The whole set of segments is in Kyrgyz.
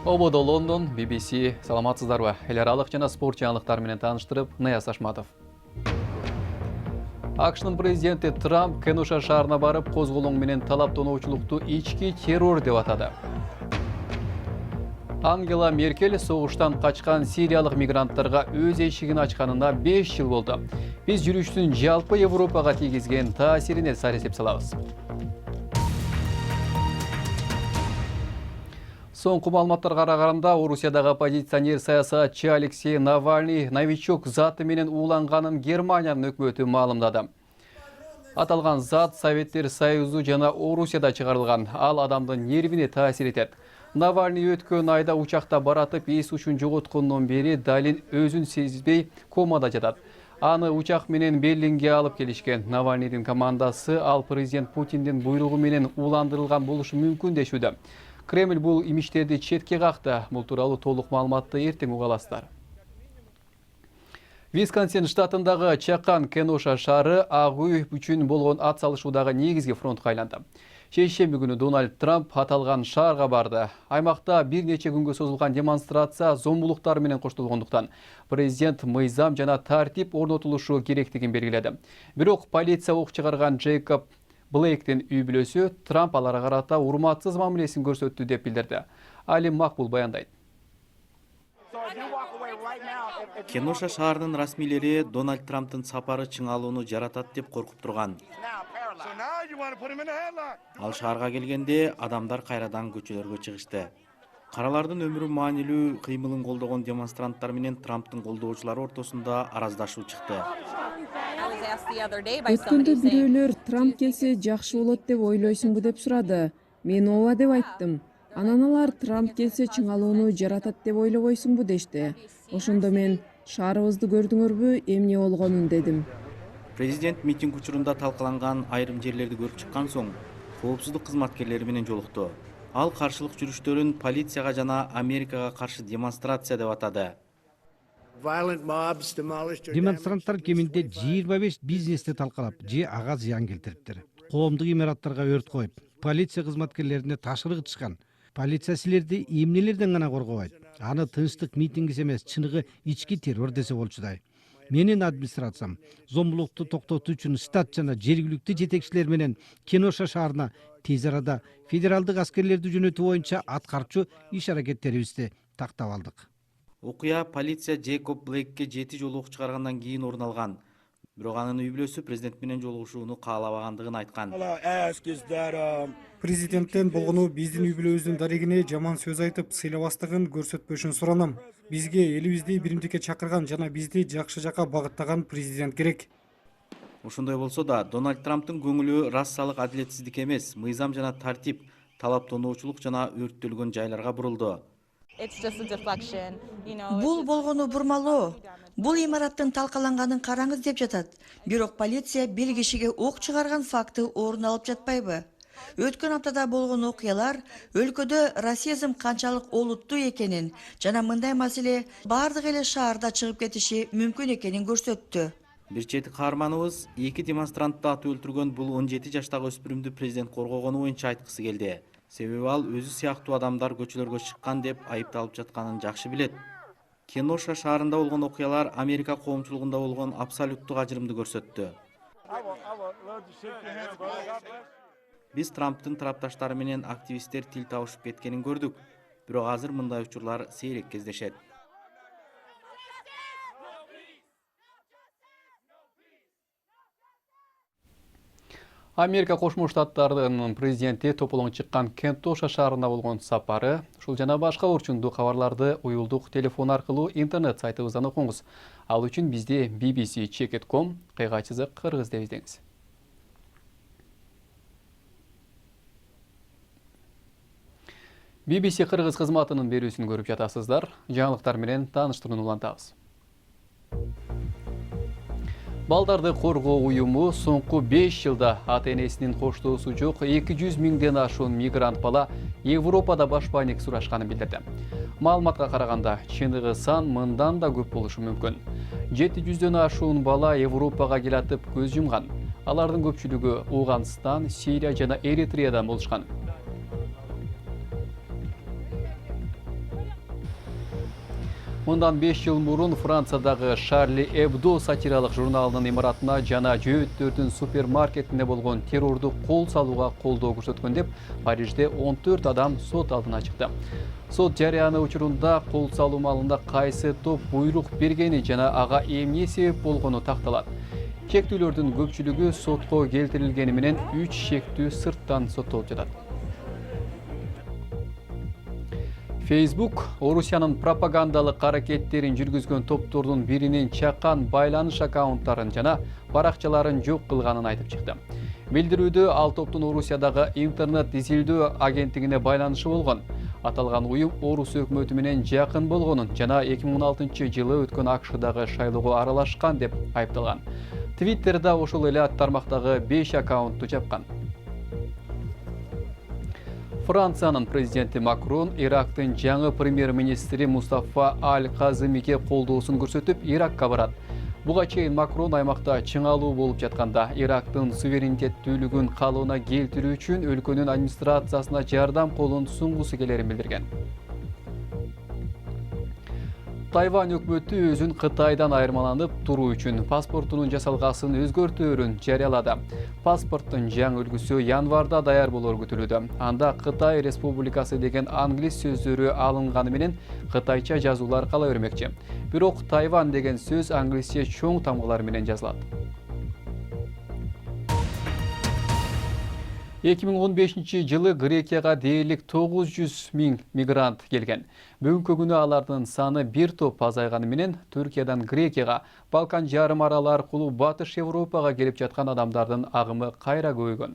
Ободо Лондон, BBC, саламатсыздарбы. Эл аралык жана спорт жаңылыктары менен тааныштырып, Наяз Ашматов. AQShnын президенти Трамп Кенуша шаарына барып, козголоң менен талап тоноочулукту ички террор деп атады. Ангела Меркель согуштан качкан сириялык мигранттарга өз эшигин ачканына 5 жыл болду. Биз жүрүштүн жалпы Европага тийгизген таасирине саресеп салабыз. Соңку маалыматтарга караганда, Орусиядагы оппозиционер саясатчы Алексей Навальный новичок заты менен ууланганын Германиянын өкмөтү маалымдады. Аталган зат Советтер Союзу жана Орусияда чыгарылган, ал адамдын нервине таасир этет. Навальный өткөн айда учакта баратып, эс учун жоготкондон бери далин өзүн сезбей комада жатат. Аны учак менен Берлинге алып келишкен. Навальныйдын командасы ал президент Путиндин буйругу менен ууландырылган болушу мүмкүн дешүүдө. Кремль бул имичтерди четке какты. Бул тууралуу толук маалыматты эртең уга аласыздар. Висконсин штатындагы чакан Кенуша шаары Ак үй үчүн болгон ат салышуудагы негизги фронтко айланды. Шейшемби күнү Дональд Трамп аталган шаарга барды. Аймакта бир нече күнгө созулган демонстрация зомбулуктар менен коштолгондуктан президент мыйзам жана тартип орнотулушу керектигин белгиледи. Бирок полиция ок чыгарган Джейкоб Блейктин үй бүлөсү Трамп аларга карата урматсыз мамилесин көрсөттү деп билдирди. Алим Макбул баяндайт. Кенуша шаарынын расмийлери Дональд Трамптын сапары чыңалууну жаратат деп коркуп турган. Ал шаарга келгенде адамдар кайрадан көчөлөргө чыгышты. Каралардын өмүрү маанилүү кыймылын колдогон демонстранттар менен Трамптын колдоочулары ортосунда араздашуу чыкты. Өткөндө бирөөлөр Трамп келсе жакшы болот деп ойлойсуңбу деп сурады. Мен ооба деп айттым. Анан алар Трамп келсе чыңалууну жаратат деп ойлобойсуңбу дешти. Ошондо мен шаарыбызды көрдүңөрбү, эмне болгонун дедим. Президент митинг учурунда талкаланган айрым жерлерди көрүп чыккан соң коопсуздук кызматкерлери менен жолукту. Ал каршылык жүрүштөрүн полицияга жана Америкага каршы демонстрация деп атады. Демонстранттар кеминде 25 бизнести талкалап, же ага зыян келтириптир. Коомдук имараттарга өрт коюп, полиция кызматкерлерине ташкырык чыккан. Полиция силерди эмнелерден гана коргобойт. Аны тынчтык митингиси эмес, чыныгы ички террор десе болчудай. Менин администрациям зомбулукту токтотуу үчүн штат жана жергиликтүү жетекчилер менен Кенуша шаарына тез арада федералдык аскерлерди жөнөтүү боюнча аткарчу иш-аракеттерибизди тактап алдык. Окуя полиция Джейкоб Блейкке 7 жолу ок чыгаргандан кийин орун алган. Бирок анын үй бүлөсү президент менен жолугушууну каалабагандыгын айткан. Президенттен болгону биздин үй бүлөбүздүн дарегине жаман сөз айтып, сыйлабастыгын көрсөтпөшүн суранам. Бизге элибизди биримдикке чакырган жана бизди жакшы жака багыттаган президент керек. Ошондой болсо да, Дональд Трамптын көңүлү рассалык адилетсиздик эмес, мыйзам жана тартип, талап тоноочулук жана өрттөлгөн жайларга бурулду. Бул болгону бурмалоо. Бул имараттын талкаланганын караңыз деп жатат. Бирок полиция бир кишиге ок чыгарган факты орун алып жатпайбы? Өткөн аптада болгон окуялар өлкөдө расизм канчалык олуттуу экенин жана мындай маселе бардык эле шаарда чыгып кетиши мүмкүн экенин көрсөттү. Бир чети каарманыбыз 2 демонстрантты атып өлтүргөн бул 17 жаштагы өспүрүмдү президент коргогону боюнча айткысы келди. Себеби ал өзү сыяктуу адамдар көчөлөргө чыккан деп айыпталып жатканын жакшы билет. Кенуша шаарында болгон окуялар Америка коомчулугунда болгон абсолюттук ажырымды көрсөттү. Биз Трамптын тарапташтары менен активисттер тил табышып кеткенин көрдүк, бирок азыр мындай учурлар сейрек кездешет. Америка Кошмо Штаттарынын президенти тополоң чыккан Кенуша шаарына болгон сапары, ушул жана башка орчундуу кабарларды уюлдук телефон аркылуу интернет сайтыбыздан окуңуз. Ал үчүн бизди bbc.com /кыргыз деп издеңиз. BBC Кыргыз кызматынын берүүсүн көрүп жатасыздар. Жаңылыктар менен тааныштырууну улантабыз. Балдарды коргоо уюму соңку 5 жылда ата-энесинин коштоосу жок 200 миңден ашуун мигрант бала Европада башпайнек сурашканын билдирди. Маалыматка караганда, чыныгы сан мындан да көп болушу мүмкүн. 700дөн ашуун бала Европага келатып көз жумган. Алардын көпчүлүгү Ауганстан, Сирия жана Эритреядан болушкан. Мындан 5 жыл мурун Франциядагы Шарли Эбдо сатиралык журналынын имаратына жана жөөттөрдүн супермаркетине болгон террорду кол салууга колдоо көрсөткөн деп Парижде 14 адам сот алдына чыкты. Сот жарыяны учурунда кол салуу маалында кайсы топ буйрук бергени жана ага эмне себеп болгону такталат. Шектүүлөрдүн көпчүлүгү сотко келтирилгени менен 3 шектүү сырттан соттолуп жатат. Facebook, Орусиянын пропагандалык аракеттерин жүргүзгөн топтордун биринин чакан байланыш аккаунттарын жана баракчаларын жок кылганын айтып чыкты. Билдирүүдө ал топтун Орусиядагы интернет изилдөө агенттигине байланышы болгон. Аталган уюм Орус өкмөтү менен жакын болгонун жана 2016-жылы өткөн АКШдагы шайлоого аралашкан деп айыпталган. Twitter'да ошол эле тармактагы 5 аккаунтту жапкан. Франциянын президенти Макрон Ирактын жаңы премьер-министри Мустафа Аль-Казымиге колдоосун көрсөтүп, Иракка барат. Буга чейин Макрон аймакта чыңалуу болуп жатканда, Ирактын суверенитеттүүлүгүн калыбына келтирүү үчүн өлкөнүн администрациясына жардам колун сунгусу келерин билдирген. Тайвань өкмөтү өзүн Кытайдан айырмаланып туруу үчүн паспортунун жасалгасын өзгөртөөрүн жарыялады. Паспорттун жаңы үлгүсү январда даяр болор күтүлүүдө. Анда Кытай Республикасы деген англис сөздөрү алынганы менен кытайча жазуулар кала бермекчи. Бирок Тайвань деген сөз англисче чоң тамгалар менен жазылат. 2015-жылы Грекияга дээрлик 900 000 мигрант келген. Бүгүнкү күнү алардын саны бир топ азайганы менен Түркиядан Грекияга, Балкан жарым аралы аркылуу Батыш Европага келип жаткан адамдардын агымы кайра көбөйгөн.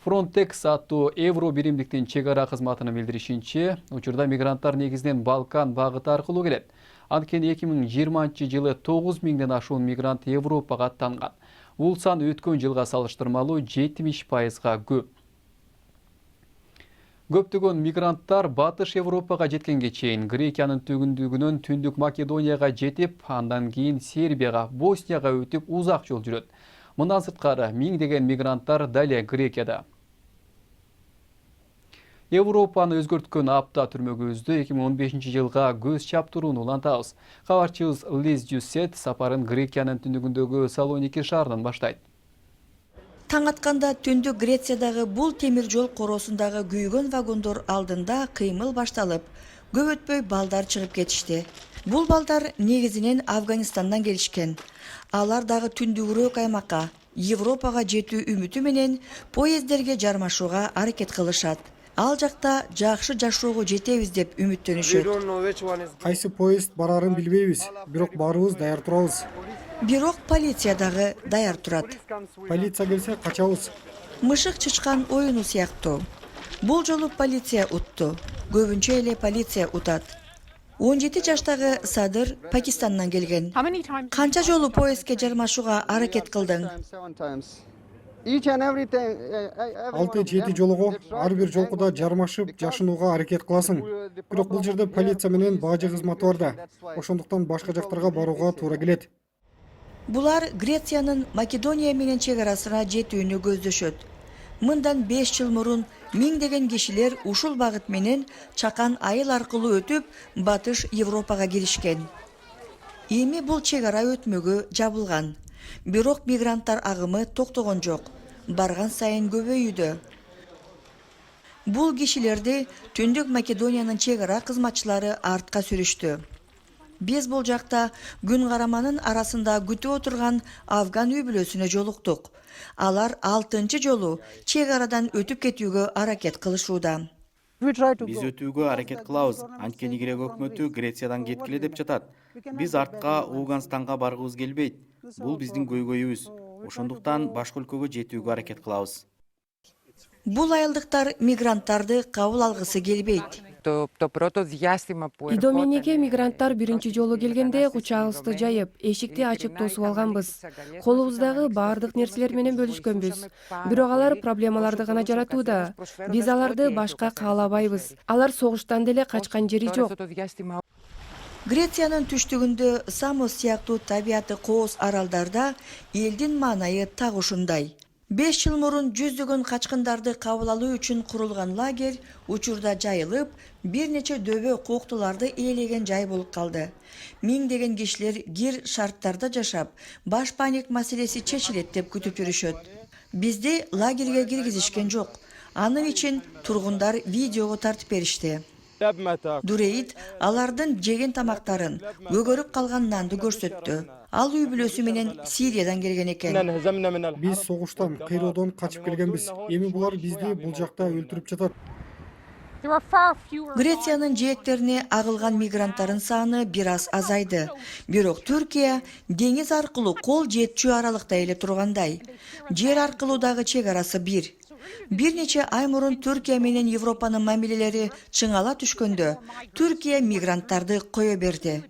Frontex аттуу Евро биримдиктин чек ара кызматынын билдиришинче, учурда мигранттар негизинен Балкан багыты аркылуу келет. Анткени 2020-жылы 9 000ден ашуун мигрант Европага аттанган. Бул сан өткөн жылга салыштырмалуу 70%га көп. Көптөгөн мигранттар Батыш Европага жеткенге чейин Грекиянын төгүндүгүнөн Түндүк Македонияга жетип, андан кийин Сербияга, Боснияга өтүп узак жол жүрөт. Мындан сырткары миңдеген мигранттар дале Грекияда. Европаны өзгөрткөн апта түрмөгүбүздү 2015-жылга көз чаптырууну улантабыз. Кабарчыбыз Лиз Дюссет сапарын Грекиянын түндүгүндөгү Салоники шаарынан баштайт. Таң атканда түндүк Грециядагы бул темир жол коросундагы күйгөн вагондор алдында кыймыл башталып, көп өтпөй балдар чыгып кетишти. Бул балдар негизинен Афганистандан келишкен. Алар дагы түндүгүрөөк аймакка, Европага жетүү үмүтү менен поездерге жармашууга аракет кылышат. Ал жакта жакшы жашоого жетебиз деп үмүттөнүшөт. Кайсы поезд барарын билбейбиз, бирок баарыбыз даяр турабыз. Бирок полиция дагы даяр турат. Полиция келсе качабыз. Мышык чычкан оюну сыяктуу. Бул жолу полиция утту. Көбүнчө эле полиция утат. 17 жаштагы Садыр Пакистандан келген. Канча жолу поездге жармашууга аракет кылдың? 6-7 жолого ар бир жолкуда жармашып жашынууга аракет кыласың. Бирок бул жерде полиция менен бажы кызматы бар да. Ошондуктан башка жактарга барууга туура келет. Булар Грециянын Македония менен чек арасына жетүүнү көздөшөт. Мындан 5 жыл мурун миңдеген кишилер ушул багыт менен чакан айыл аркылуу өтүп, Батыш Европага киришкен. Эми бул чек ара өтмөгү жабылган. Бирок мигранттар агымы токтогон жок. Барган сайын көбөйүүдө. Бул кишилерди Түндүк Македониянын чек ара кызматчылары артка сүрүштү. Биз бул жакта күн караманын арасында күтүп отурган афган үй бүлөсүнө жолуктук. Алар 6-чы жолу чек арадан өтүп кетүүгө аракет кылышууда. Биз өтүүгө аракет кылабыз. Анткени Грек өкмөтү Грециядан кеткиле деп жатат. Биз артка Ауганстанга баргыбыз келбейт. Бул биздин көйгөйүбүз. Ошондуктан башка өлкөгө жетүүгө аракет кылабыз. Бул айылдыктар мигранттарды кабыл алгысы келбейт. Идомениге мигранттар биринчи жолу келгенде кучагыбызды жайып, эшикти ачып тосуп алганбыз. Колубуздагы баардык нерселер менен бөлүшкөнбүз. Бирок алар проблемаларды гана жаратууда. Биз аларды башка каалабайбыз. Алар согуштан деле качкан жери жок. Грециянын түштүгүндө Сamos сыяктуу табияты кооз аралдарда элдин маанайы так ушундай. 5 жыл мурун жүздөгөн качкындарды кабыл алуу үчүн курулган лагерь учурда жайылып, бир нече дөбө коктуларды ээлеген жай болуп калды. Миңдеген кишилер кир шарттарда жашап, баш паник маселеси чечилет деп күтүп жүрүшөт. Бизди лагерге киргизишкен жок. Анын үчүн тургундар видеого тартып беришти. Дурейт алардын жеген тамактарын, көгөрүп калган нанды көрсөттү. Ал үй бүлөсү менен Сириядан келген экен. Биз согуштан, кыйроодон качып келгенбиз. Эми булар бизди бул жакта өлтүрүп жатат. Грециянын жээктерине агылган мигранттардын саны бир аз азайды. Бирок Түркия деңиз аркылуу кол жетчү аралыкта эле тургандай. Жер аркылуудагы чек арасы бир. Бир нече ай мурун Түркия менен Европанын мамилелери чыңала түшкөндө, Түркия мигранттарды кое берди.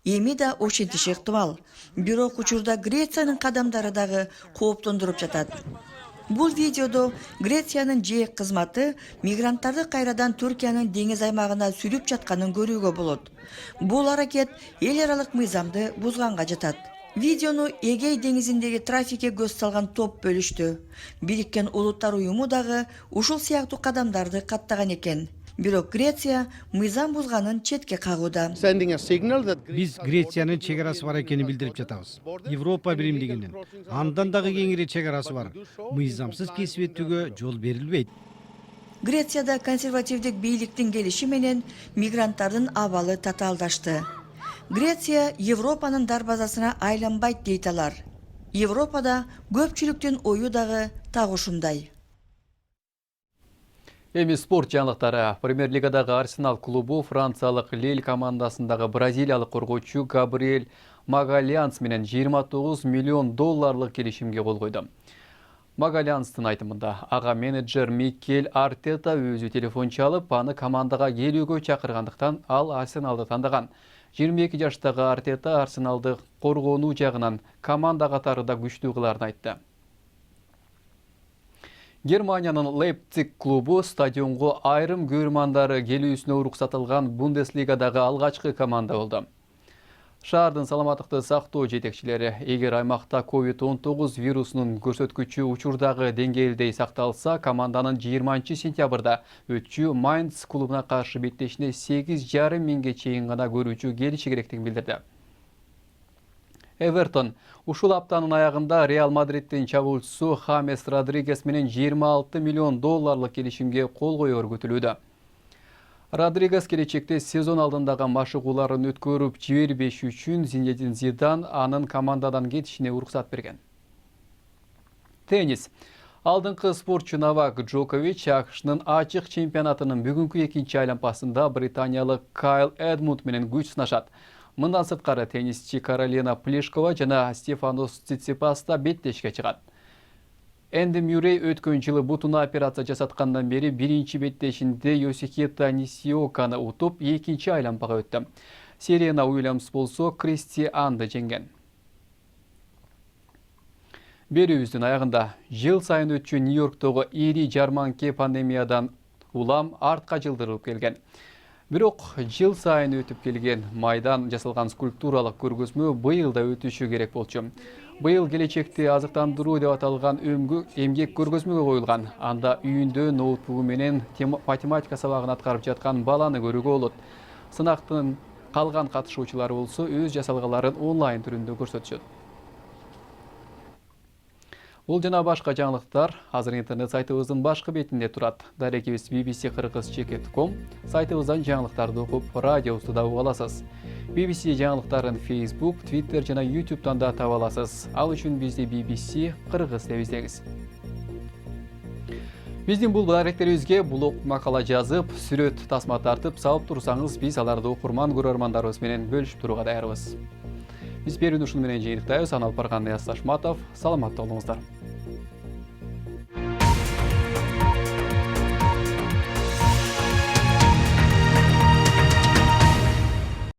Эми да ошентиши ыктымал. Бирок учурда Грециянын кадамдары дагы кооптондуруп жатат. Бул видеодо Грециянын жээк кызматы мигранттарды кайрадан Түркиянын деңиз аймагына сүрүп жатканын көрүүгө болот. Бул аракет эл аралык мыйзамды бузганга жатат. Видеону Эгей деңизиндеги трафикке көз салган топ бөлүштү. Бириккен Улуттар уюму дагы ушул сыяктуу кадамдарды каттаган экен. Бирок Греция мыйзам бузганын четке кагууда. Биз Грециянын чек арасы бар экенин билдирип жатабыз. Европа биримдигинин андан дагы кеңири чек арасы бар. Мыйзамсыз кесип өтүүгө жол берилбейт. Грецияда консервативдик бийликтин келиши менен мигранттардын абалы татаалдашты. Греция Европанын дарбазасына айланбайт дейт алар. Европада көпчүлүктүн ою дагы так ушундай. Эми спорт жаңылыктары. Премьер-лигадагы Арсенал клубу франциялык Лиль командасындагы бразилиялык коргоочу Габриэль Магалянс менен 29 миллион долларлык келишимге кол койду. Магалянстын айтымында ага менеджер Микель Артета өзү телефон чалып, аны командага келүүгө чакыргандыктан ал Арсеналды тандаган. 22 жаштагы Артета Арсеналды коргонуу жагынан команда катарында күчтүү кыларын айтты. Германиянын Лейпциг клубу стадионго айрым көрмандары келүүсүнө уруксатылган Бундеслигадагы алгачкы команда болду. Шаардын саламаттыкты сактоо жетекчилери эгер аймакта COVID-19 вирусунун көрсөткүчү учурдагы деңгээлдей сакталса, команданын 20 сентябрда өтчү Майнц клубуна каршы беттешине 8,5 миңге чейин гана көрүүчү келиши керектигин билдирди. Эвертон ушул аптанын аягында Реал Мадридтин чабуучусу Хамес Родригес менен 26 миллион долларлык келишимге кол коёр күтүлүүдө. Родригес келечекте сезон алдындагы машыгууларын өткөрүп жибербеш үчүн Зинедин Зидан анын командадан кетишине уруксат берген. Теннис. Алдыңкы спортчу Новак Джокович АКШнын ачык чемпионатынын бүгүнкү экинчи айланпасында британиялык Кайл Эдмунд менен күч сынашат. Мындан сырткары теннисчи Каролина Плишкова жана Стефанос Циципас да беттешке чыгат. Энди Мюррей өткөн жылы бутуна операция жасаткандан бери биринчи беттешинде Йосихита Нисиоканы утуп, экинчи айланпага өттү. Серена Уильямс болсо Кристи Анды жеңген. Берүүбүздүн аягында жыл сайын өтчү Нью-Йорктогу ири жарманке пандемиядан улам артка жылдырылып келген. Бирок жыл сайын өтүп келген майдан жасалган скульптуралык көргөзмө быйыл да өтүшү керек болчу. Быйыл келечекте азыктандыруу деп аталган эмгек көргөзмөгө коюлган. Анда үйүндө ноутбугу менен математика сабагын аткарып жаткан баланы көрүүгө болот. Сынактын калган катышуучулары болсо өз жасалгаларын онлайн түрүндө көрсөтүшөт. Бул жана башка жаңылыктар азыр интернет сайтыбыздын башкы бетинде турат. Дарекибиз bbc-kyrgyz.com сайтыбыздан жаңылыктарды окуп, радиобузду да уга аласыз. BBC жаңылыктарын Facebook, Twitter жана YouTube'дан да таба аласыз. Ал үчүн бизди BBC Кыргыз деп издеңиз. Биздин бул даректерибизге блог макала жазып, сүрөт тасма тартып салып турсаңыз, биз аларды окурман көрөрмандарыбыз менен бөлүшүп турууга даярбыз. Биз берүүнү ушуну менен жыйынтыктайбыз. Анал Парган Аяз Ташматов, саламатта болуңуздар.